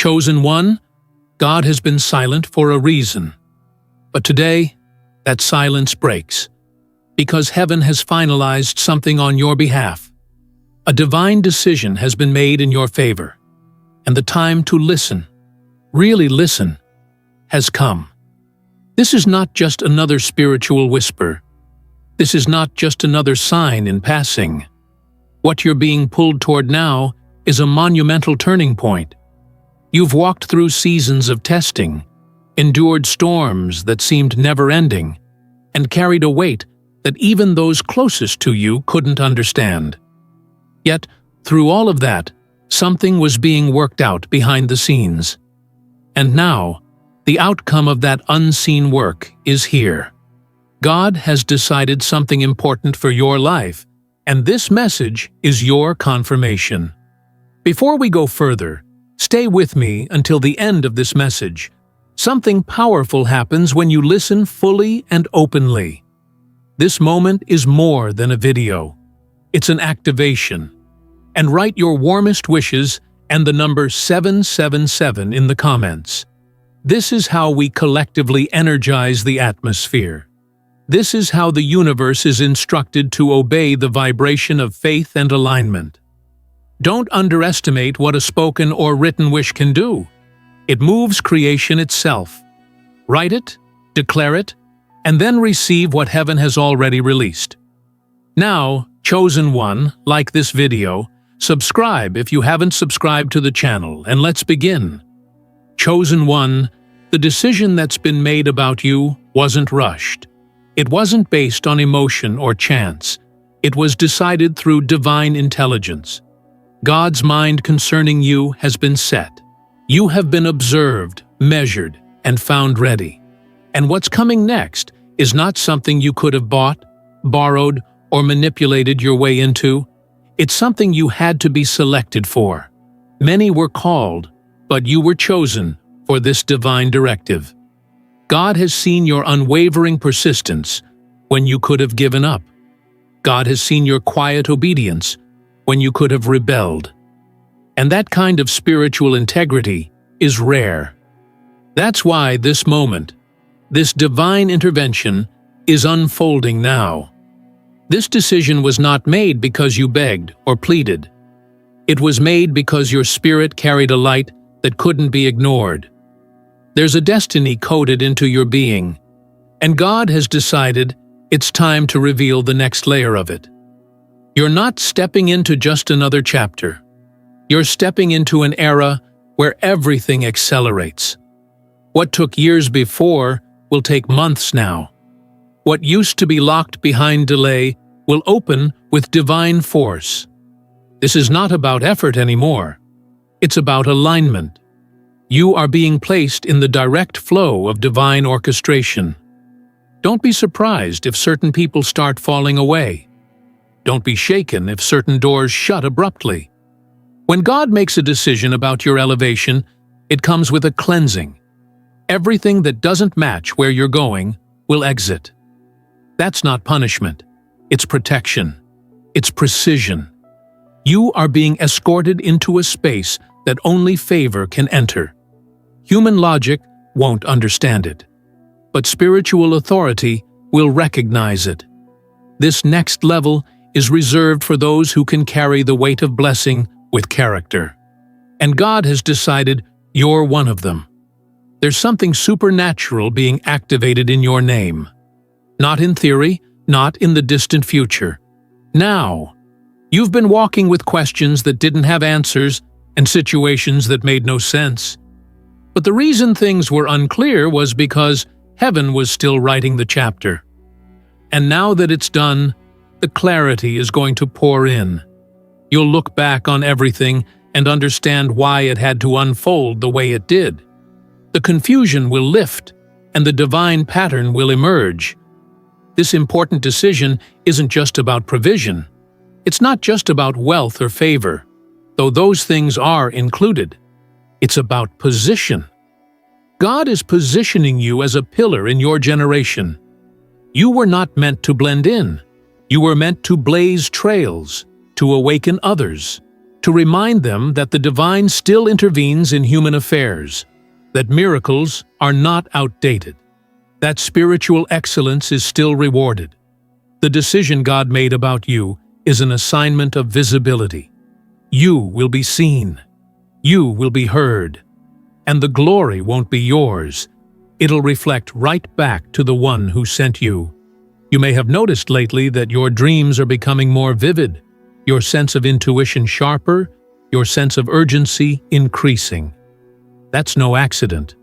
Chosen one, God has been silent for a reason. But today, that silence breaks, because heaven has finalized something on your behalf. A divine decision has been made in your favor, and the time to listen, really listen, has come. This is not just another spiritual whisper. This is not just another sign in passing. What you're being pulled toward now is a monumental turning point. You've walked through seasons of testing, endured storms that seemed never-ending, and carried a weight that even those closest to you couldn't understand. Yet, through all of that, something was being worked out behind the scenes. And now, the outcome of that unseen work is here. God has decided something important for your life, and this message is your confirmation. Before we go further, stay with me until the end of this message. Something powerful happens when you listen fully and openly. This moment is more than a video. It's an activation. And write your warmest wishes and the number 777 in the comments. This is how we collectively energize the atmosphere. This is how the universe is instructed to obey the vibration of faith and alignment. Don't underestimate what a spoken or written wish can do. It moves creation itself. Write it, declare it, and then receive what heaven has already released. Now, chosen one, like this video, subscribe if you haven't subscribed to the channel, and let's begin. Chosen one, the decision that's been made about you wasn't rushed. It wasn't based on emotion or chance. It was decided through divine intelligence. God's mind concerning you has been set. You have been observed, measured, and found ready. And what's coming next is not something you could have bought, borrowed, or manipulated your way into. It's something you had to be selected for. Many were called, but you were chosen for this divine directive. God has seen your unwavering persistence when you could have given up. God has seen your quiet obedience when you could have rebelled. And that kind of spiritual integrity is rare. That's why this moment, this divine intervention, is unfolding now. This decision was not made because you begged or pleaded. It was made because your spirit carried a light that couldn't be ignored. There's a destiny coded into your being, and God has decided it's time to reveal the next layer of it. You're not stepping into just another chapter. You're stepping into an era where everything accelerates. What took years before will take months now. What used to be locked behind delay will open with divine force. This is not about effort anymore. It's about alignment. You are being placed in the direct flow of divine orchestration. Don't be surprised if certain people start falling away. Don't be shaken if certain doors shut abruptly. When God makes a decision about your elevation, it comes with a cleansing. Everything that doesn't match where you're going will exit. That's not punishment. It's protection. It's precision. You are being escorted into a space that only favor can enter. Human logic won't understand it, but spiritual authority will recognize it. This next level is reserved for those who can carry the weight of blessing with character. And God has decided you're one of them. There's something supernatural being activated in your name. Not in theory, not in the distant future. Now, you've been walking with questions that didn't have answers and situations that made no sense. But the reason things were unclear was because heaven was still writing the chapter. And now that it's done, the clarity is going to pour in. You'll look back on everything and understand why it had to unfold the way it did. The confusion will lift, and the divine pattern will emerge. This important decision isn't just about provision. It's not just about wealth or favor, though those things are included. It's about position. God is positioning you as a pillar in your generation. You were not meant to blend in. You were meant to blaze trails, to awaken others. to remind them that the divine still intervenes in human affairs, that miracles are not outdated, that spiritual excellence is still rewarded. The decision God made about you is an assignment of visibility. You will be seen. You will be heard. And the glory won't be yours. It'll reflect right back to the one who sent you. You may have noticed lately that your dreams are becoming more vivid, your sense of intuition sharper, your sense of urgency increasing. That's no accident.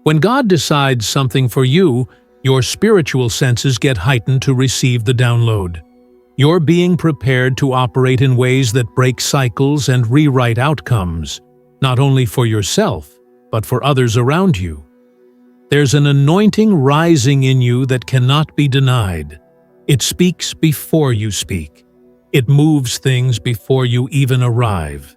When God decides something for you, your spiritual senses get heightened to receive the download. You're being prepared to operate in ways that break cycles and rewrite outcomes, not only for yourself, but for others around you. There's an anointing rising in you that cannot be denied. It speaks before you speak. It moves things before you even arrive.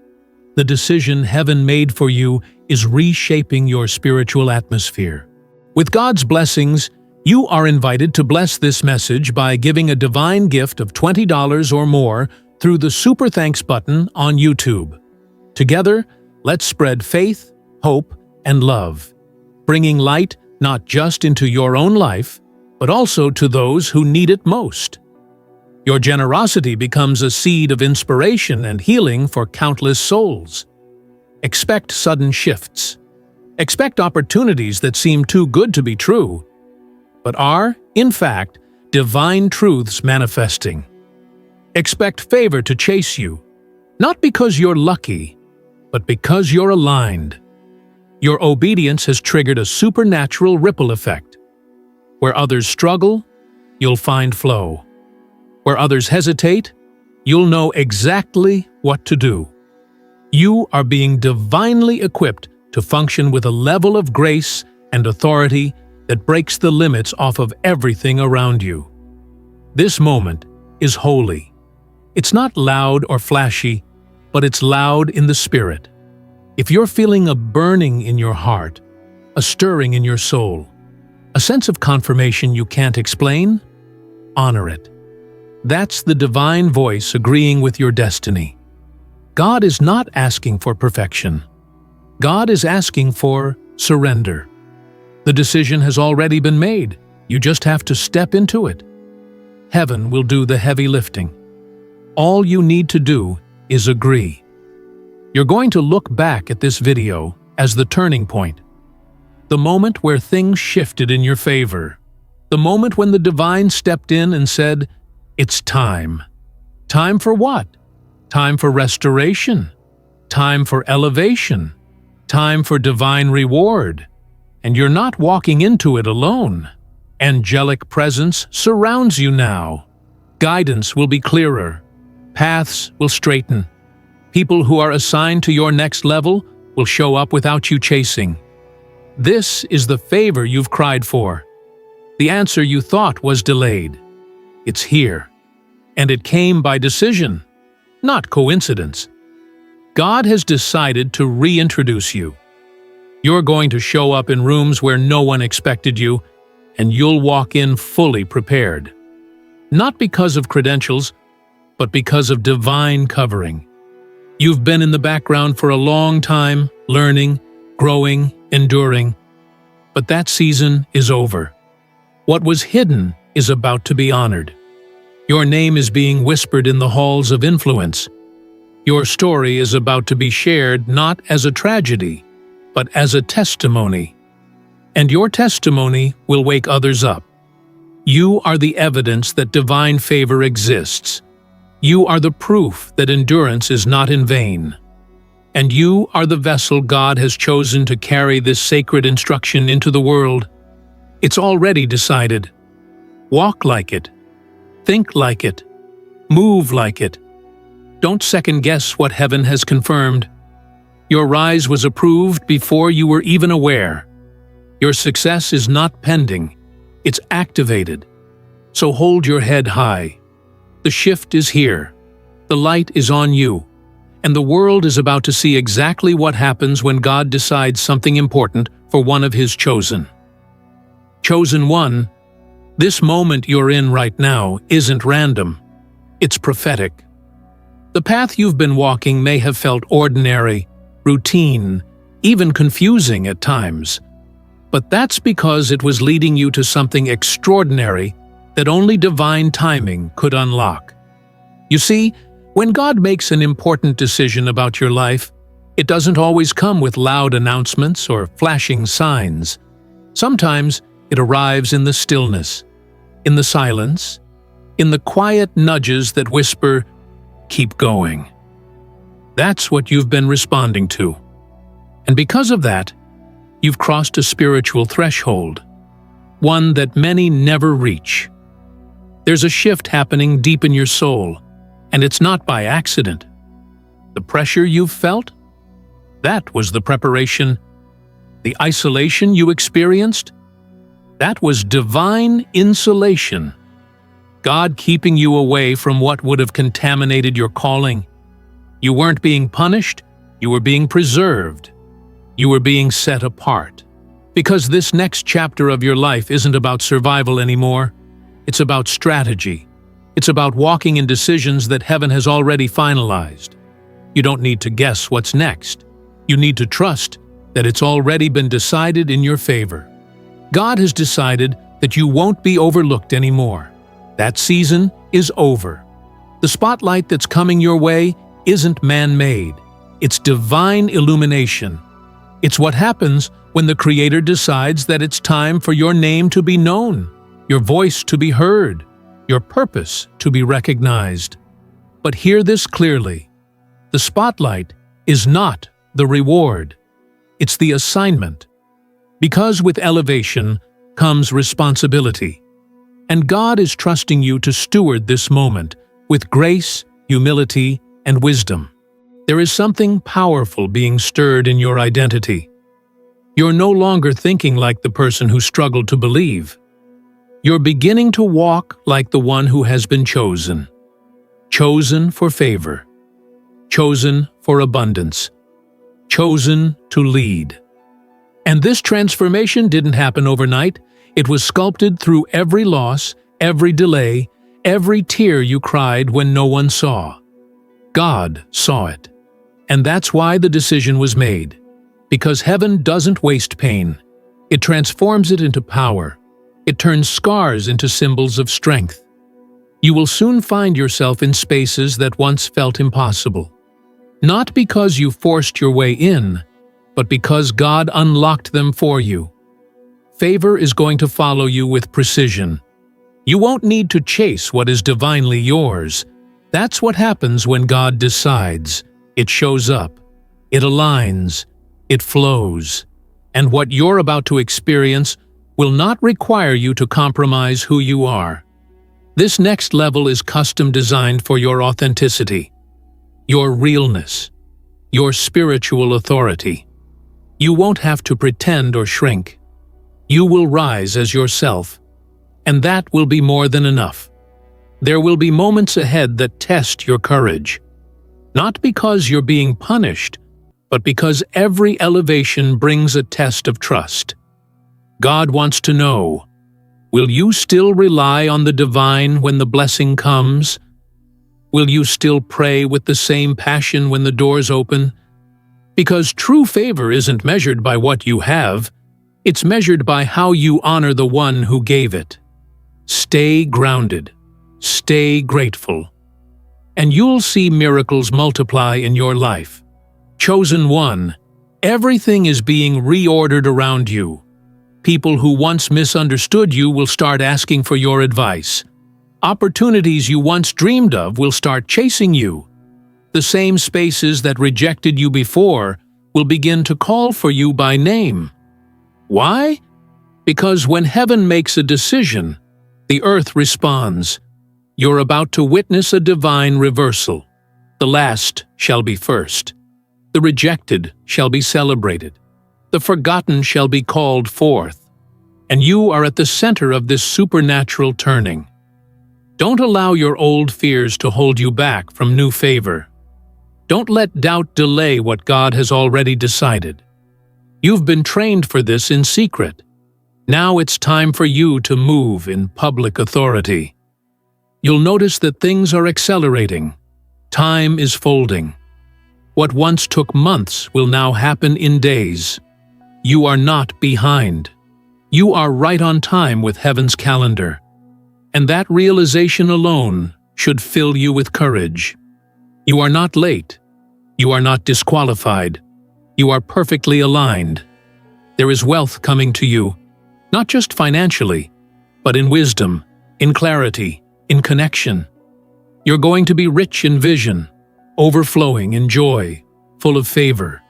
The decision heaven made for you is reshaping your spiritual atmosphere. With God's blessings, you are invited to bless this message by giving a divine gift of $20 or more through the Super Thanks button on YouTube. Together, let's spread faith, hope, and love, bringing light not just into your own life, but also to those who need it most. Your generosity becomes a seed of inspiration and healing for countless souls. Expect sudden shifts. Expect opportunities that seem too good to be true, but are, in fact, divine truths manifesting. Expect favor to chase you, not because you're lucky, but because you're aligned. Your obedience has triggered a supernatural ripple effect. Where others struggle, you'll find flow. Where others hesitate, you'll know exactly what to do. You are being divinely equipped to function with a level of grace and authority that breaks the limits off of everything around you. This moment is holy. It's not loud or flashy, but it's loud in the spirit. If you're feeling a burning in your heart, a stirring in your soul, a sense of confirmation you can't explain, honor it. That's the divine voice agreeing with your destiny. God is not asking for perfection. God is asking for surrender. The decision has already been made. You just have to step into it. Heaven will do the heavy lifting. All you need to do is agree. You're going to look back at this video as the turning point, the moment where things shifted in your favor, the moment when the divine stepped in and said, "It's time." Time for what? Time for restoration. Time for elevation. Time for divine reward. And you're not walking into it alone. Angelic presence surrounds you now. Guidance will be clearer. Paths will straighten. People who are assigned to your next level will show up without you chasing. This is the favor you've cried for. The answer you thought was delayed. It's here. And it came by decision, not coincidence. God has decided to reintroduce you. You're going to show up in rooms where no one expected you, and you'll walk in fully prepared. Not because of credentials, but because of divine covering. You've been in the background for a long time, learning, growing, enduring. But that season is over. What was hidden is about to be honored. Your name is being whispered in the halls of influence. Your story is about to be shared not as a tragedy, but as a testimony. And your testimony will wake others up. You are the evidence that divine favor exists. You are the proof that endurance is not in vain. And you are the vessel God has chosen to carry this sacred instruction into the world. It's already decided. Walk like it. Think like it. Move like it. Don't second-guess what heaven has confirmed. Your rise was approved before you were even aware. Your success is not pending. It's activated. So hold your head high. The shift is here. The light is on you. And the world is about to see exactly what happens when God decides something important for one of His chosen. Chosen one, this moment you're in right now isn't random. It's prophetic. The path you've been walking may have felt ordinary, routine, even confusing at times. But that's because it was leading you to something extraordinary that only divine timing could unlock. You see, when God makes an important decision about your life, it doesn't always come with loud announcements or flashing signs. Sometimes it arrives in the stillness, in the silence, in the quiet nudges that whisper, "Keep going." That's what you've been responding to. And because of that, you've crossed a spiritual threshold, one that many never reach. There's a shift happening deep in your soul, and it's not by accident. The pressure you've felt? That was the preparation. The isolation you experienced? That was divine insulation. God keeping you away from what would have contaminated your calling. You weren't being punished, you were being preserved. You were being set apart. Because this next chapter of your life isn't about survival anymore. It's about strategy. It's about walking in decisions that heaven has already finalized. You don't need to guess what's next. You need to trust that it's already been decided in your favor. God has decided that you won't be overlooked anymore. That season is over. The spotlight that's coming your way isn't man-made. It's divine illumination. It's what happens when the Creator decides that it's time for your name to be known, your voice to be heard, your purpose to be recognized. But hear this clearly. The spotlight is not the reward. It's the assignment. Because with elevation comes responsibility. And God is trusting you to steward this moment with grace, humility, and wisdom. There is something powerful being stirred in your identity. You're no longer thinking like the person who struggled to believe. You're beginning to walk like the one who has been chosen. Chosen for favor. Chosen for abundance. Chosen to lead. And this transformation didn't happen overnight. It was sculpted through every loss, every delay, every tear you cried when no one saw. God saw it. And that's why the decision was made. Because heaven doesn't waste pain. It transforms it into power. It turns scars into symbols of strength. You will soon find yourself in spaces that once felt impossible. Not because you forced your way in, but because God unlocked them for you. Favor is going to follow you with precision. You won't need to chase what is divinely yours. That's what happens when God decides. It shows up. It aligns. It flows. And what you're about to experience will not require you to compromise who you are. This next level is custom designed for your authenticity, your realness, your spiritual authority. You won't have to pretend or shrink. You will rise as yourself, and that will be more than enough. There will be moments ahead that test your courage, not because you're being punished, but because every elevation brings a test of trust. God wants to know, will you still rely on the divine when the blessing comes? Will you still pray with the same passion when the doors open? Because true favor isn't measured by what you have, it's measured by how you honor the one who gave it. Stay grounded, stay grateful, and you'll see miracles multiply in your life. Chosen one, everything is being reordered around you. People who once misunderstood you will start asking for your advice. Opportunities you once dreamed of will start chasing you. The same spaces that rejected you before will begin to call for you by name. Why? Because when heaven makes a decision, the earth responds. You're about to witness a divine reversal. The last shall be first. The rejected shall be celebrated. The forgotten shall be called forth. And you are at the center of this supernatural turning. Don't allow your old fears to hold you back from new favor. Don't let doubt delay what God has already decided. You've been trained for this in secret. Now it's time for you to move in public authority. You'll notice that things are accelerating. Time is folding. What once took months will now happen in days. You are not behind. You are right on time with heaven's calendar. And that realization alone should fill you with courage. You are not late. You are not disqualified. You are perfectly aligned. There is wealth coming to you, not just financially, but in wisdom, in clarity, in connection. You're going to be rich in vision, overflowing in joy, full of favor.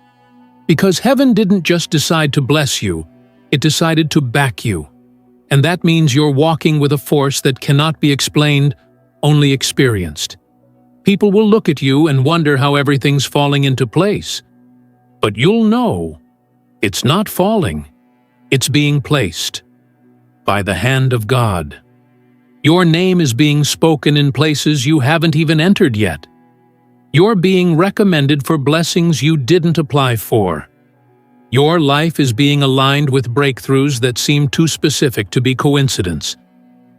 Because heaven didn't just decide to bless you, it decided to back you. And that means you're walking with a force that cannot be explained, only experienced. People will look at you and wonder how everything's falling into place. But you'll know, it's not falling, it's being placed. By the hand of God. Your name is being spoken in places you haven't even entered yet. You're being recommended for blessings you didn't apply for. Your life is being aligned with breakthroughs that seem too specific to be coincidence.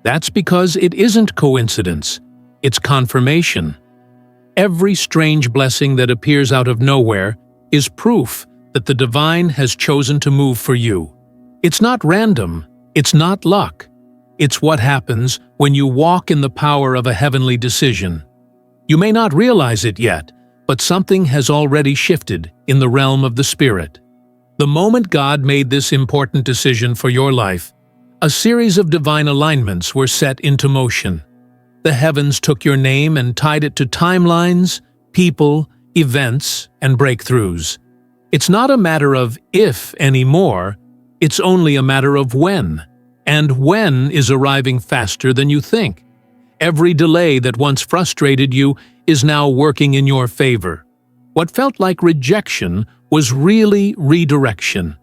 That's because it isn't coincidence, it's confirmation. Every strange blessing that appears out of nowhere is proof that the divine has chosen to move for you. It's not random, it's not luck. It's what happens when you walk in the power of a heavenly decision. You may not realize it yet, but something has already shifted in the realm of the Spirit. The moment God made this important decision for your life, a series of divine alignments were set into motion. The heavens took your name and tied it to timelines, people, events, and breakthroughs. It's not a matter of if anymore, it's only a matter of when. And when is arriving faster than you think. Every delay that once frustrated you is now working in your favor. What felt like rejection was really redirection.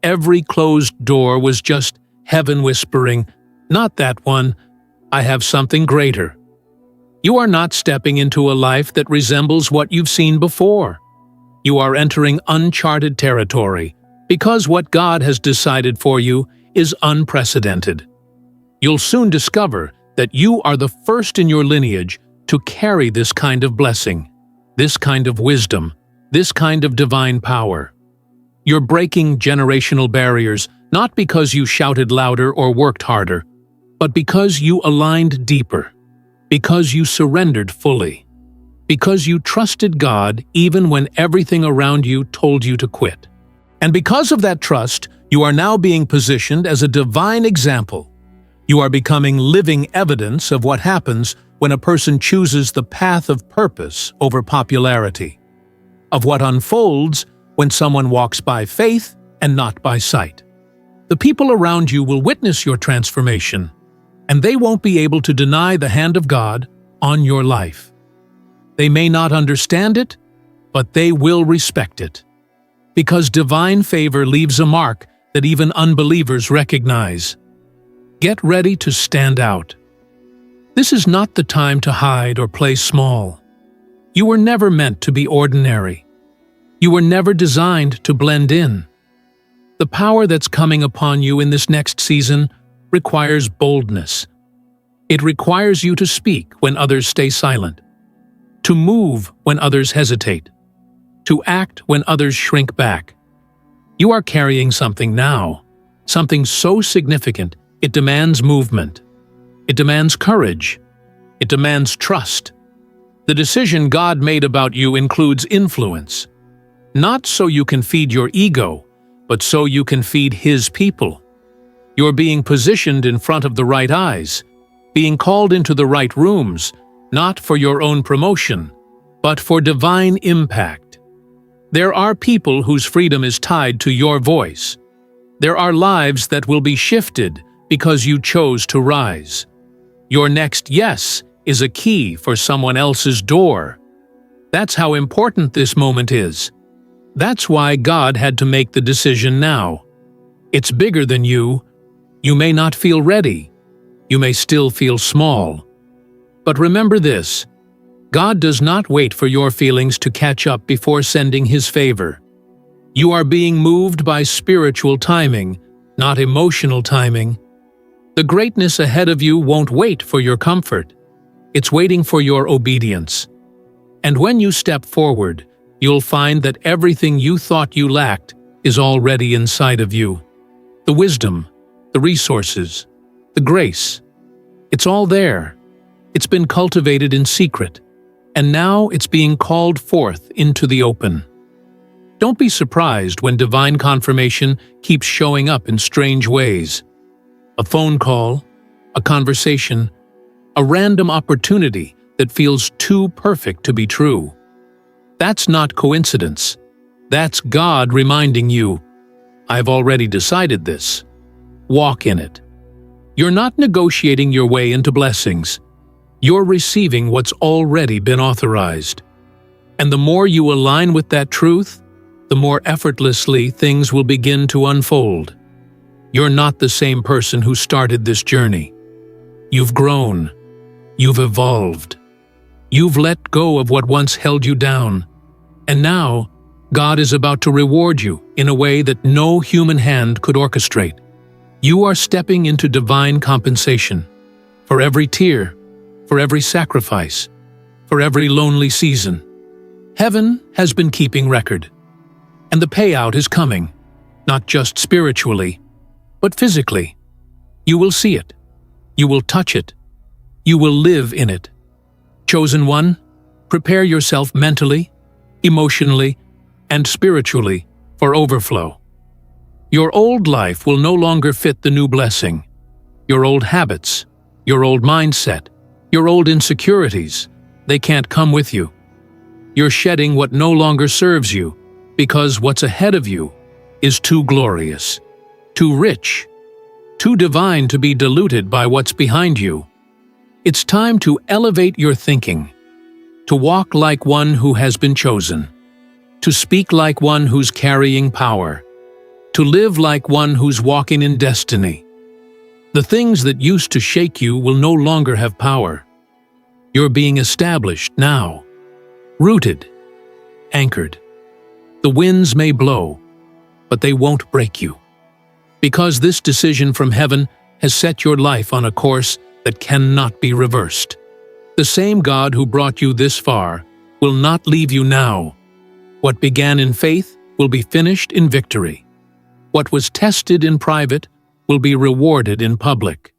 Every closed door was just heaven whispering, "Not that one, I have something greater." You are not stepping into a life that resembles what you've seen before. You are entering uncharted territory, because what God has decided for you is unprecedented. You'll soon discover that you are the first in your lineage to carry this kind of blessing, this kind of wisdom, this kind of divine power. You're breaking generational barriers not because you shouted louder or worked harder, but because you aligned deeper, because you surrendered fully, because you trusted God even when everything around you told you to quit. And because of that trust, you are now being positioned as a divine example. You are becoming living evidence of what happens when a person chooses the path of purpose over popularity, of what unfolds when someone walks by faith and not by sight. The people around you will witness your transformation, and they won't be able to deny the hand of God on your life. They may not understand it, but they will respect it, because divine favor leaves a mark that even unbelievers recognize. Get ready to stand out. This is not the time to hide or play small. You were never meant to be ordinary. You were never designed to blend in. The power that's coming upon you in this next season requires boldness. It requires you to speak when others stay silent, to move when others hesitate, to act when others shrink back. You are carrying something now, something so significant it demands movement. It demands courage. It demands trust. The decision God made about you includes influence, not so you can feed your ego, but so you can feed His people. You're being positioned in front of the right eyes, being called into the right rooms, not for your own promotion, but for divine impact. There are people whose freedom is tied to your voice. There are lives that will be shifted because you chose to rise. Your next yes is a key for someone else's door. That's how important this moment is. That's why God had to make the decision now. It's bigger than you. You may not feel ready. You may still feel small. But remember this: God does not wait for your feelings to catch up before sending His favor. You are being moved by spiritual timing, not emotional timing. The greatness ahead of you won't wait for your comfort. It's waiting for your obedience. And when you step forward, you'll find that everything you thought you lacked is already inside of you. The wisdom, the resources, the grace. It's all there. It's been cultivated in secret, and now it's being called forth into the open. Don't be surprised when divine confirmation keeps showing up in strange ways. A phone call, a conversation, a random opportunity that feels too perfect to be true. That's not coincidence. That's God reminding you, I've already decided this. Walk in it. You're not negotiating your way into blessings. You're receiving what's already been authorized. And the more you align with that truth, the more effortlessly things will begin to unfold. You're not the same person who started this journey. You've grown. You've evolved. You've let go of what once held you down. And now, God is about to reward you in a way that no human hand could orchestrate. You are stepping into divine compensation. For every tear, for every sacrifice, for every lonely season. Heaven has been keeping record. And the payout is coming, not just spiritually, but physically. You will see it. You will touch it. You will live in it. Chosen one, prepare yourself mentally, emotionally, and spiritually for overflow. Your old life will no longer fit the new blessing. Your old habits, your old mindset, your old insecurities, they can't come with you. You're shedding what no longer serves you, because what's ahead of you is too glorious, too rich, too divine to be diluted by what's behind you. It's time to elevate your thinking, to walk like one who has been chosen, to speak like one who's carrying power, to live like one who's walking in destiny. The things that used to shake you will no longer have power. You're being established now, rooted, anchored. The winds may blow, but they won't break you. Because this decision from heaven has set your life on a course that cannot be reversed. The same God who brought you this far will not leave you now. What began in faith will be finished in victory. What was tested in private will be rewarded in public.